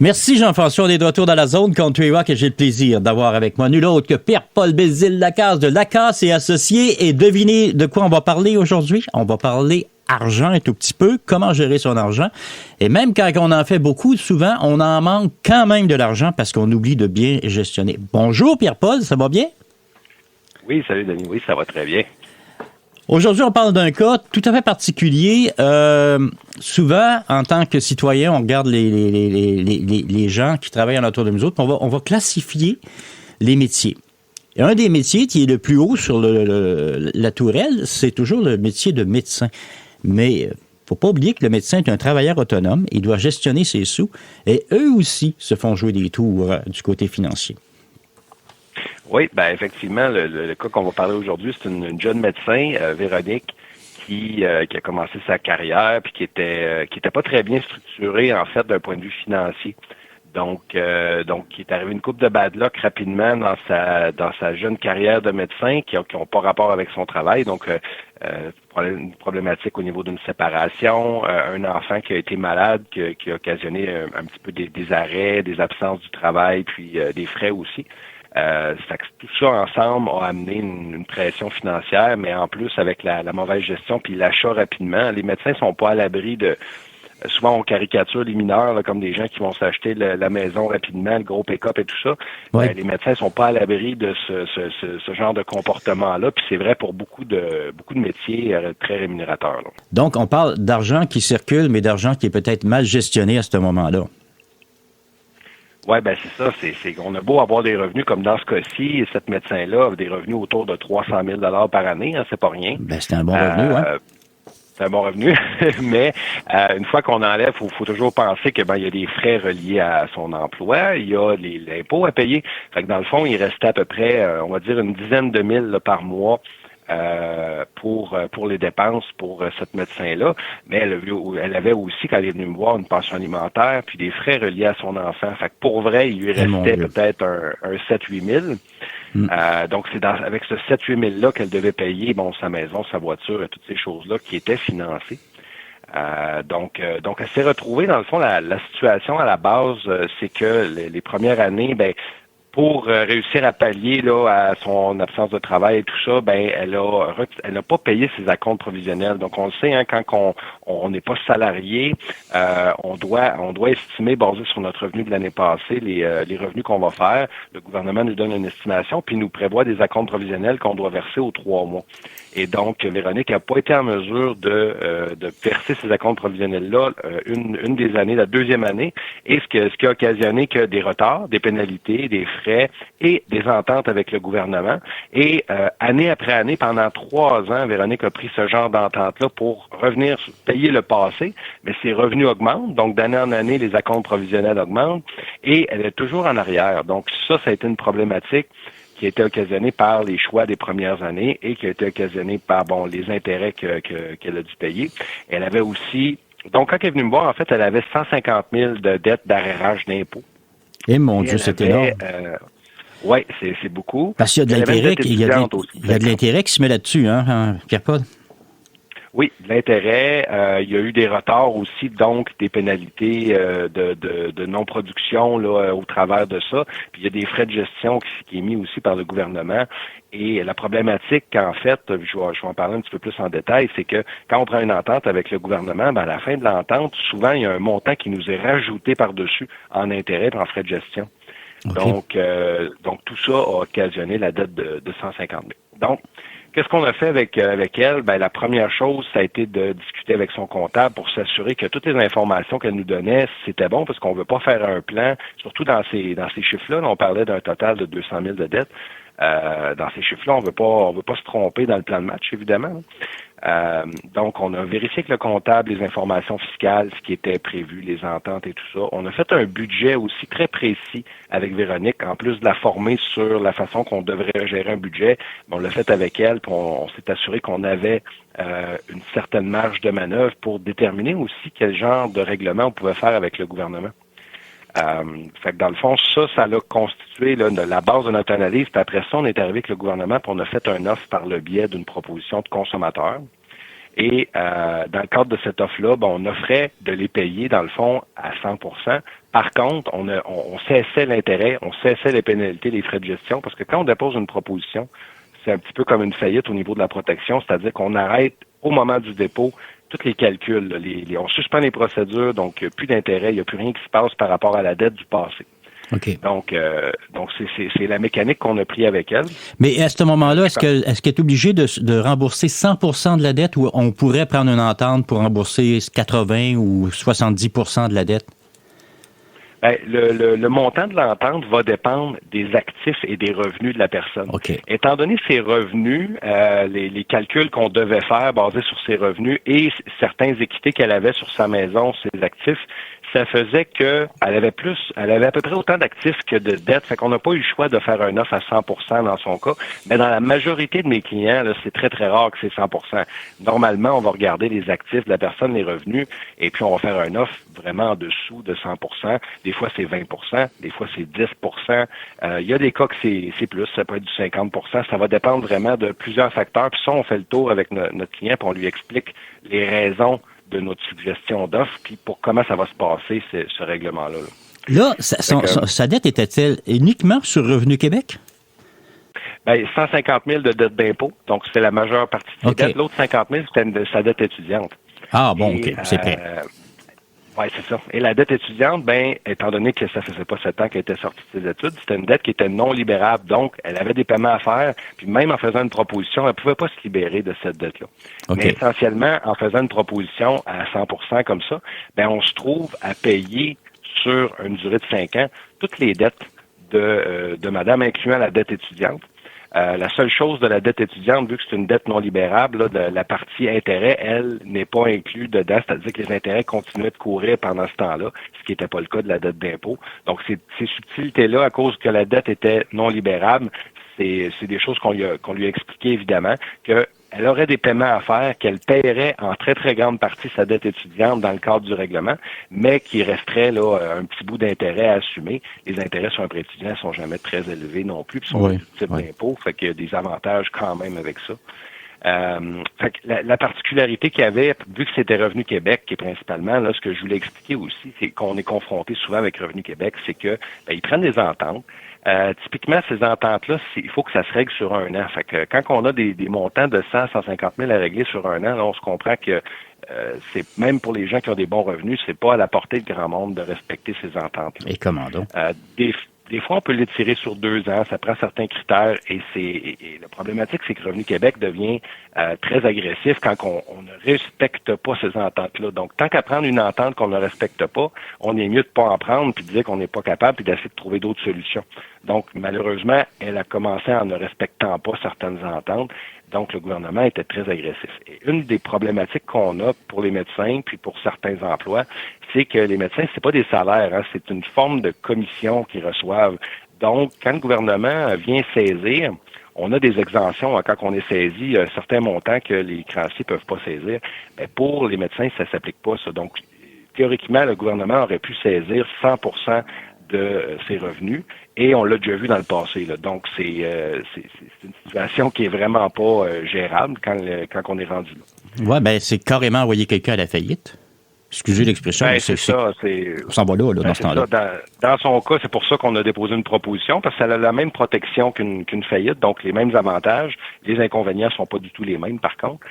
Merci Jean-François, on est de retour dans la zone Country Rock et j'ai le plaisir d'avoir avec moi nul autre que Pierre-Paul Belzile-Lacasse de Lacasse et Associés. Et devinez de quoi on va parler aujourd'hui? On va parler argent un tout petit peu, comment gérer son argent. Et même quand on en fait beaucoup, souvent, on en manque quand même de l'argent parce qu'on oublie de bien gestionner. Bonjour Pierre-Paul, ça va bien? Oui, salut Denis, oui, ça va très bien. Aujourd'hui, on parle d'un cas tout à fait particulier. Souvent, en tant que citoyen, on regarde les gens qui travaillent autour de nous autres. On va classifier les métiers. Et un des métiers qui est le plus haut sur la tourelle, c'est toujours le métier de médecin. Mais faut pas oublier que le médecin est un travailleur autonome. Il doit gestionner ses sous. Et eux aussi se font jouer des tours du côté financier. Oui, ben effectivement, le cas qu'on va parler aujourd'hui, c'est une jeune médecin, Véronique, qui a commencé sa carrière puis qui était pas très bien structurée en fait d'un point de vue financier. Donc qui est arrivé une couple de bad luck rapidement dans sa jeune carrière de médecin qui ont pas rapport avec son travail. Donc une problématique au niveau d'une séparation, un enfant qui a été malade, qui a occasionné un petit peu des arrêts, des absences du travail, puis des frais aussi. Tout ça ensemble a amené une pression financière, mais en plus avec la mauvaise gestion puis l'achat rapidement, les médecins sont pas à l'abri de. Souvent, on caricature les mineurs là, comme des gens qui vont s'acheter la maison rapidement, le gros pick-up et tout ça. Ouais. Les médecins sont pas à l'abri de ce genre de comportement-là. Puis c'est vrai pour beaucoup de métiers très rémunérateurs. Là. Donc, on parle d'argent qui circule, mais d'argent qui est peut-être mal gestionné à ce moment-là. Oui, ben c'est ça. On a beau avoir des revenus comme dans ce cas-ci, cette médecin-là a des revenus autour de 300 000 par année, hein, c'est pas rien. Ben, c'est un bon revenu, hein? C'est un bon revenu, mais une fois qu'on enlève, faut toujours penser que il y a des frais reliés à son emploi, il y a l'impôt à payer. Fait que dans le fond, il restait à peu près, on va dire, une dizaine de mille là, par mois pour les dépenses pour cette médecin-là. Mais elle avait aussi, quand elle est venue me voir, une pension alimentaire, puis des frais reliés à son enfant. Fait que pour vrai, il lui restait peut-être un 7-8 000. Donc, c'est avec ce 7-8 000-là qu'elle devait payer sa maison, sa voiture et toutes ces choses-là qui étaient financées. Donc, elle s'est retrouvée, dans le fond, la situation à la base, c'est que les premières années, pour réussir à pallier là à son absence de travail et tout ça, elle n'a pas payé ses acomptes provisionnels. Donc on le sait, hein, quand on n'est pas salarié, on doit estimer, basé sur notre revenu de l'année passée, les revenus qu'on va faire. Le gouvernement nous donne une estimation, puis nous prévoit des acomptes provisionnels qu'on doit verser aux 3 mois. Et donc, Véronique n'a pas été en mesure de verser ces acomptes provisionnels-là une des années, la deuxième année, et ce qui a occasionné que des retards, des pénalités, des frais et des ententes avec le gouvernement. Et année après année, pendant 3 ans, Véronique a pris ce genre d'entente-là pour revenir payer le passé, mais ses revenus augmentent, donc d'année en année, les acomptes provisionnels augmentent, et elle est toujours en arrière. Donc ça a été une problématique qui a été occasionnée par les choix des premières années et qui a été occasionnée par les intérêts qu'elle a dû payer. Elle avait aussi, donc quand elle est venue me voir, en fait, elle avait 150 000 de dettes d'arrérage d'impôts. Et mon Dieu, c'est énorme. Oui, c'est beaucoup. Parce qu'il y a de l'intérêt, il y a de l'intérêt qui se met là-dessus, hein, Pierre-Paul? Oui, de l'intérêt. Il y a eu des retards aussi, donc des pénalités de non-production là au travers de ça. Puis il y a des frais de gestion qui est mis aussi par le gouvernement. Et la problématique, en fait, je vais en parler un petit peu plus en détail, c'est que quand on prend une entente avec le gouvernement, à la fin de l'entente, souvent il y a un montant qui nous est rajouté par-dessus en intérêt et en frais de gestion. Okay. Donc tout ça a occasionné la dette de 150 000. Donc, qu'est-ce qu'on a fait avec elle? La première chose, ça a été de discuter avec son comptable pour s'assurer que toutes les informations qu'elle nous donnait, c'était bon, parce qu'on veut pas faire un plan, surtout dans ces chiffres-là, on parlait d'un total de 200 000 de dettes. Dans ces chiffres-là, on veut pas se tromper dans le plan de match, évidemment. Donc, on a vérifié avec le comptable les informations fiscales, ce qui était prévu, les ententes et tout ça. On a fait un budget aussi très précis avec Véronique, en plus de la former sur la façon qu'on devrait gérer un budget. On l'a fait avec elle, puis on s'est assuré qu'on avait une certaine marge de manœuvre pour déterminer aussi quel genre de règlement on pouvait faire avec le gouvernement. Fait que dans le fond, ça l'a constitué là, de la base de notre analyse. Puis après ça, on est arrivé avec le gouvernement, puis on a fait un offre par le biais d'une proposition de consommateur. Et dans le cadre de cette offre-là, on offrait de les payer, dans le fond, à 100%. Par contre, on cessait l'intérêt, on cessait les pénalités, les frais de gestion, parce que quand on dépose une proposition, c'est un petit peu comme une faillite au niveau de la protection, c'est-à-dire qu'on arrête au moment du dépôt tous les calculs. On suspend les procédures, donc il n'y a plus d'intérêt, il n'y a plus rien qui se passe par rapport à la dette du passé. Okay. Donc c'est la mécanique qu'on a pris avec elle. Mais à ce moment-là, est-ce qu'elle est obligée de rembourser 100% de la dette ou on pourrait prendre une entente pour rembourser 80 ou 70% de la dette? Ben, le montant de l'entente va dépendre des actifs et des revenus de la personne. Okay. Étant donné ses revenus, les calculs qu'on devait faire basés sur ses revenus et certains équités qu'elle avait sur sa maison, ses actifs, ça faisait que elle avait à peu près autant d'actifs que de dettes. Fait qu'on n'a pas eu le choix de faire un offre à 100% dans son cas. Mais dans la majorité de mes clients, là, c'est très, très rare que c'est 100%. Normalement, on va regarder les actifs de la personne, les revenus, et puis on va faire un offre vraiment en dessous de 100%. Des fois, c'est 20%, des fois, c'est 10%. Il y a des cas que c'est plus, ça peut être du 50%. Ça va dépendre vraiment de plusieurs facteurs. Puis ça, on fait le tour avec notre client, puis on lui explique les raisons de notre suggestion d'offre, puis pour comment ça va se passer, ce règlement-là. Là, sa dette était-elle uniquement sur Revenu Québec? Ben, 150 000 de dette d'impôt, donc c'est la majeure partie de ses dettes. L'autre 50 000, c'était sa dette étudiante. Ah bon, OK, c'est prêt. Oui, c'est ça. Et la dette étudiante, étant donné que ça faisait pas 7 ans qu'elle était sortie de ses études, c'était une dette qui était non libérable. Donc, elle avait des paiements à faire. Puis même en faisant une proposition, elle pouvait pas se libérer de cette dette-là. Okay. Mais essentiellement, en faisant une proposition à 100% comme ça, on se trouve à payer sur une durée de 5 ans toutes les dettes de madame, incluant la dette étudiante. La seule chose de la dette étudiante, vu que c'est une dette non libérable, là, la partie intérêt, elle, n'est pas inclue dedans, c'est-à-dire que les intérêts continuaient de courir pendant ce temps-là, ce qui n'était pas le cas de la dette d'impôt. Donc, ces subtilités-là, à cause que la dette était non libérable, c'est des choses qu'on lui a expliquées, évidemment, qu'elle aurait des paiements à faire, qu'elle paierait en très, très grande partie sa dette étudiante dans le cadre du règlement, mais qu'il resterait là un petit bout d'intérêt à assumer. Les intérêts sur un prêt étudiant ne sont jamais très élevés non plus, puis sont du type d'impôt, fait qu'il y a des avantages quand même avec ça. Fait que la particularité qu'il y avait, vu que c'était Revenu Québec, qui est principalement, là, ce que je voulais expliquer aussi, c'est qu'on est confronté souvent avec Revenu Québec, c'est que ils prennent des ententes. Typiquement, ces ententes-là, il faut que ça se règle sur un an. Fait que quand on a des montants de 150 000 à régler sur un an, là, on se comprend que c'est même pour les gens qui ont des bons revenus, c'est pas à la portée de grand monde de respecter ces ententes-là. Et comment donc? Des fois, on peut l'étirer sur 2 ans, ça prend certains critères et la problématique, c'est que Revenu Québec devient très agressif quand on ne respecte pas ces ententes-là. Donc, tant qu'à prendre une entente qu'on ne respecte pas, on est mieux de pas en prendre puis de dire qu'on n'est pas capable puis d'essayer de trouver d'autres solutions. Donc, malheureusement, elle a commencé en ne respectant pas certaines ententes. Donc, le gouvernement était très agressif. Et une des problématiques qu'on a pour les médecins, puis pour certains emplois, c'est que les médecins, c'est pas des salaires, hein, c'est une forme de commission qu'ils reçoivent. Donc, quand le gouvernement vient saisir, on a des exemptions quand on est saisi, certains montants que les créanciers peuvent pas saisir. Mais pour les médecins, ça s'applique pas, ça. Donc, théoriquement, le gouvernement aurait pu saisir 100% de ses revenus, et on l'a déjà vu dans le passé. Là. Donc, c'est une situation qui est vraiment pas gérable quand on est rendu là. Ouais, c'est carrément envoyer quelqu'un à la faillite. Excusez l'expression, mais c'est ça. On s'en va là dans ce temps-là. Dans son cas, c'est pour ça qu'on a déposé une proposition, parce qu'elle a la même protection qu'une faillite, donc les mêmes avantages. Les inconvénients sont pas du tout les mêmes, par contre.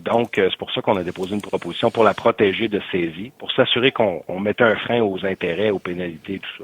Donc, c'est pour ça qu'on a déposé une proposition pour la protéger de saisie, pour s'assurer qu'on mettait un frein aux intérêts, aux pénalités, tout ça.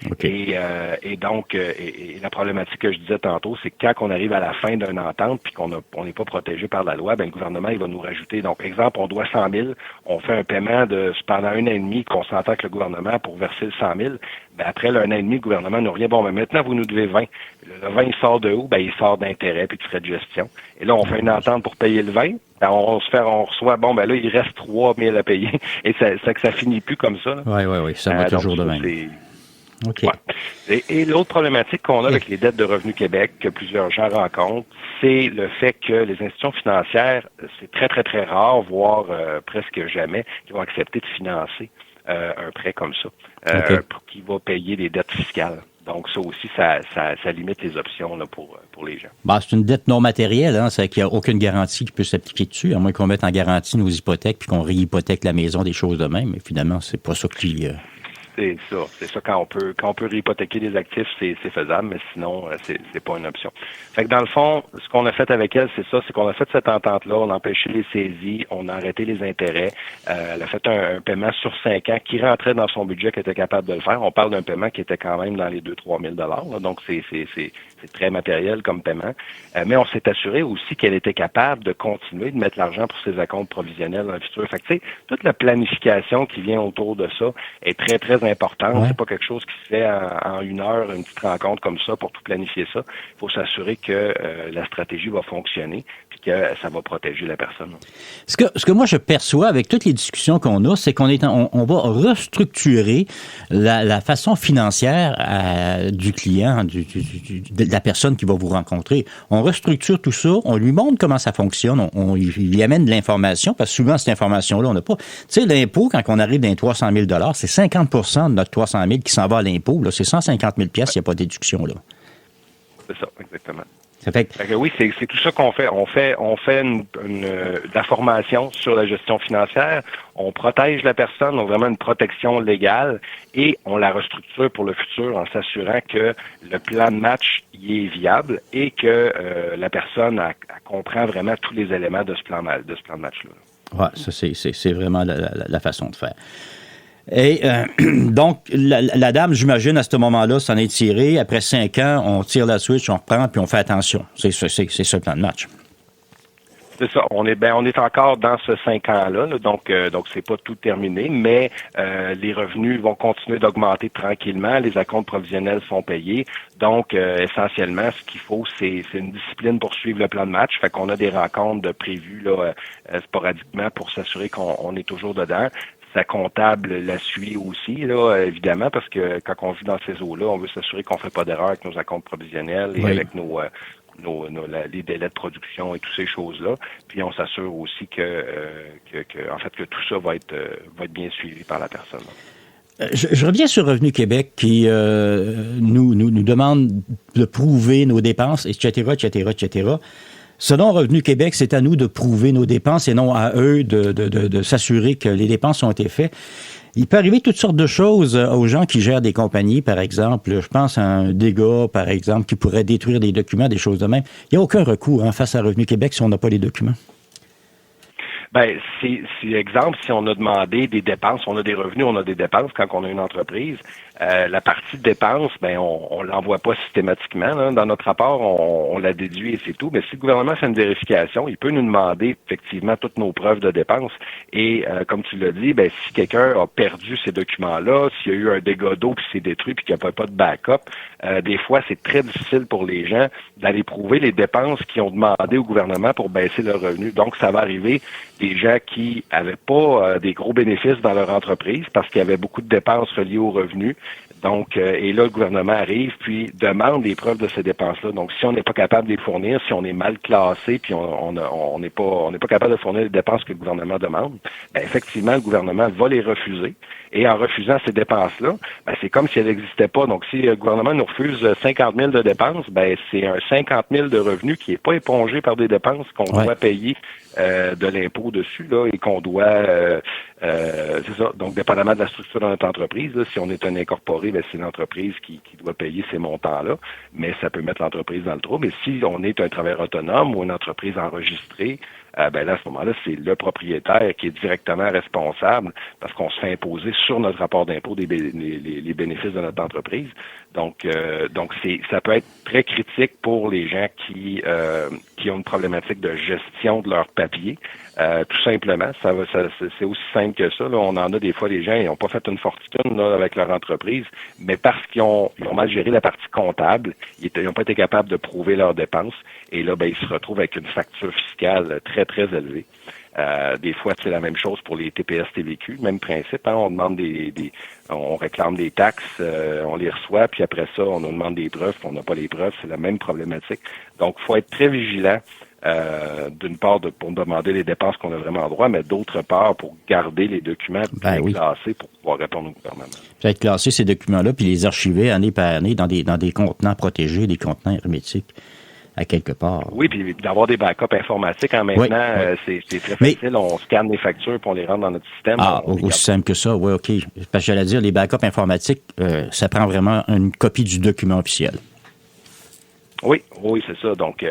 Okay. Et donc, la problématique que je disais tantôt, c'est que quand on arrive à la fin d'une entente puis qu'on n'est pas protégé par la loi, le gouvernement, il va nous rajouter. Donc, exemple, on doit 100 000, on fait un paiement pendant 1 an et demi qu'on s'entend avec le gouvernement pour verser le 100 000. Après 1 an et demi, le gouvernement nous revient, maintenant, vous nous devez 20. Le 20, il sort de où? Il sort d'intérêt puis de frais de gestion. Et là, on fait une entente pour payer le 20. On reçoit, là, il reste 3 000 à payer. Et ça finit plus comme ça. Oui, ça va toujours de même. Okay. Ouais. Et l'autre problématique qu'on a avec les dettes de Revenu Québec, que plusieurs gens rencontrent, c'est le fait que les institutions financières, c'est très, très, très rare, voire presque jamais, qui vont accepter de financer un prêt comme ça, qui va payer des dettes fiscales. Donc, ça aussi, ça limite les options là, pour les gens. C'est une dette non matérielle, hein, c'est qu'il n'y a aucune garantie qui peut s'appliquer dessus, à moins qu'on mette en garantie nos hypothèques puis qu'on réhypothèque la maison, des choses de même. Mais finalement, c'est pas ça qui... C'est ça. Quand on peut réhypothéquer des actifs, c'est faisable, mais sinon, c'est pas une option. Fait que dans le fond, ce qu'on a fait avec elle, c'est ça, c'est qu'on a fait cette entente-là, on a empêché les saisies, on a arrêté les intérêts. Elle a fait un paiement sur 5 ans qui rentrait dans son budget, qui était capable de le faire. On parle d'un paiement qui était quand même dans les 2-3 000 là, donc c'est très matériel comme paiement. Mais on s'est assuré aussi qu'elle était capable de continuer de mettre l'argent pour ses acomptes provisionnels dans le futur. Fait que, tu sais, toute la planification qui vient autour de ça est très, très importante. Ouais. C'est pas quelque chose qui se fait en une heure, une petite rencontre comme ça pour tout planifier ça. Il faut s'assurer que la stratégie va fonctionner puis que ça va protéger la personne. Ce que moi je perçois avec toutes les discussions qu'on a, c'est qu'on va restructurer la façon financière du client, de la personne qui va vous rencontrer. On restructure tout ça, on lui montre comment ça fonctionne, on lui amène de l'information, parce que souvent, cette information-là, on n'a pas. Tu sais, l'impôt, quand on arrive dans les 300 000 $, c'est 50 % de notre 300 000 qui s'en va à l'impôt. Là, c'est 150 000 $, il n'y a pas de déduction. Là. C'est ça, exactement. Ça fait que oui, c'est tout ça qu'on fait. On fait de la formation sur la gestion financière. On protège la personne, donc vraiment une protection légale, et on la restructure pour le futur en s'assurant que le plan de match y est viable et que la personne elle comprend vraiment tous les éléments de ce plan de match-là. Oui, ça c'est vraiment la façon de faire. Et donc, la dame, j'imagine, à ce moment-là, s'en est tirée. Après 5 ans, on tire la switch, on reprend, puis on fait attention. C'est ça le plan de match. C'est ça. On est encore dans ce 5 ans-là, là, donc c'est pas tout terminé, mais les revenus vont continuer d'augmenter tranquillement. Les acomptes provisionnels sont payés. Donc, essentiellement, ce qu'il faut, c'est une discipline pour suivre le plan de match. Fait qu'on a des rencontres prévues là, sporadiquement pour s'assurer qu'on est toujours dedans. Sa comptable la suit aussi, là, évidemment, parce que quand on vit dans ces eaux-là, on veut s'assurer qu'on fait pas d'erreur avec nos acomptes provisionnels et avec les délais de production et toutes ces choses-là. Puis on s'assure aussi que tout ça va être bien suivi par la personne. Je reviens sur Revenu Québec qui nous demande de prouver nos dépenses, etc., etc., etc. Selon Revenu Québec, c'est à nous de prouver nos dépenses et non à eux de s'assurer que les dépenses ont été faites. Il peut arriver toutes sortes de choses aux gens qui gèrent des compagnies, par exemple. Je pense à un dégât, par exemple, qui pourrait détruire des documents, des choses de même. Il n'y a aucun recours face à Revenu Québec si on n'a pas les documents. Ben, c'est exemple, si on a demandé des dépenses, on a des revenus, on a des dépenses quand on a une entreprise. La partie de dépenses, ben on l'envoie pas systématiquement. Là. Dans notre rapport, on la déduit et c'est tout. Mais si le gouvernement fait une vérification, il peut nous demander effectivement toutes nos preuves de dépenses. Et comme tu l'as dit, ben si quelqu'un a perdu ces documents-là, s'il y a eu un dégât d'eau puis c'est détruit puis qu'il n'y a pas de backup, des fois c'est très difficile pour les gens d'aller prouver les dépenses qu'ils ont demandé au gouvernement pour baisser leurs revenus. Donc ça va arriver des gens qui avaient pas des gros bénéfices dans leur entreprise parce qu'il y avait beaucoup de dépenses reliées aux revenus. Donc, et là, le gouvernement arrive puis demande des preuves de ces dépenses-là. Donc, si on n'est pas capable de les fournir, si on est mal classé puis on n'est pas capable de fournir les dépenses que le gouvernement demande, ben, effectivement, le gouvernement va les refuser. Et en refusant ces dépenses-là, ben, c'est comme si elles n'existaient pas. Donc, si le gouvernement nous refuse 50 000 de dépenses, ben, c'est un 50 000 de revenus qui n'est pas épongé par des dépenses qu'on doit payer de l'impôt dessus, là, et qu'on doit, c'est ça. Donc, dépendamment de la structure de notre entreprise, là, si on est un incorporé, ben, c'est l'entreprise qui doit payer ces montants-là, mais ça peut mettre l'entreprise dans le trou. Mais si on est un travailleur autonome ou une entreprise enregistrée, ben là, à ce moment-là, c'est le propriétaire qui est directement responsable parce qu'on se fait imposer sur notre rapport d'impôt les bénéfices de notre entreprise. Donc ça peut être très critique pour les gens qui ont une problématique de gestion de leurs papiers. Tout simplement, c'est aussi simple que ça. Là. On en a des fois, les gens ils n'ont pas fait une fortune là, avec leur entreprise, mais parce qu'ils ont mal géré la partie comptable, ils n'ont pas été capables de prouver leurs dépenses. Et là, ben, ils se retrouvent avec une facture fiscale très, très élevée. Des fois, c'est la même chose pour les TPS TVQ, même principe. Hein, on demande on réclame des taxes, on les reçoit, puis après ça, on nous demande des preuves, puis on n'a pas les preuves. C'est la même problématique. Donc, il faut être très vigilant d'une part pour demander les dépenses qu'on a vraiment droit, mais d'autre part pour garder les documents classés pour pouvoir répondre au gouvernement. Peut-être classer ces documents-là puis les archiver année par année dans des contenants protégés, des contenants hermétiques à quelque part. Oui, puis d'avoir des backups informatiques en maintenant, c'est très facile. On scanne les factures puis on les rentre dans notre système. Aussi simple que ça, oui, OK. Parce que j'allais dire, les backups informatiques, ça prend vraiment une copie du document officiel. Oui, c'est ça. Donc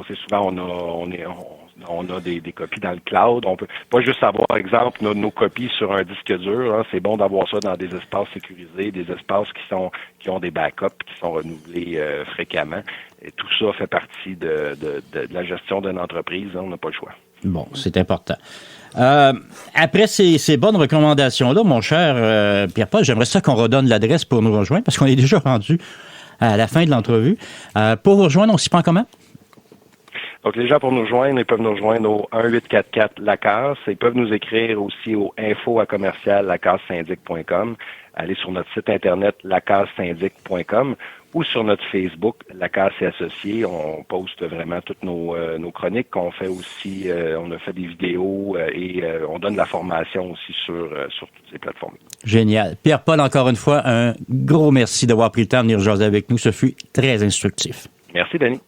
c'est souvent on a des copies dans le cloud. On peut pas juste avoir, par exemple, nos copies sur un disque dur. Hein. C'est bon d'avoir ça dans des espaces sécurisés, des espaces qui ont des backups, qui sont renouvelés fréquemment. Et tout ça fait partie de la gestion d'une entreprise. Hein. On n'a pas le choix. Bon, c'est important. Après ces bonnes recommandations-là, mon cher Pierre-Paul, j'aimerais ça qu'on redonne l'adresse pour nous rejoindre, parce qu'on est déjà rendu à la fin de l'entrevue. Pour vous rejoindre, on s'y prend comment? Donc, les gens, pour nous rejoindre, ils peuvent nous rejoindre au 1-844-LACASSE. Ils peuvent nous écrire aussi au info@commercial-lacassesyndic.com. Allez sur notre site Internet, lacassesyndic.com, ou sur notre Facebook, Lacasse et Associés. On poste vraiment toutes nos chroniques qu'on fait aussi. On a fait des vidéos et on donne de la formation aussi sur toutes ces plateformes. Génial. Pierre-Paul, encore une fois, un gros merci d'avoir pris le temps de venir jaser avec nous. Ce fut très instructif. Merci, Denis.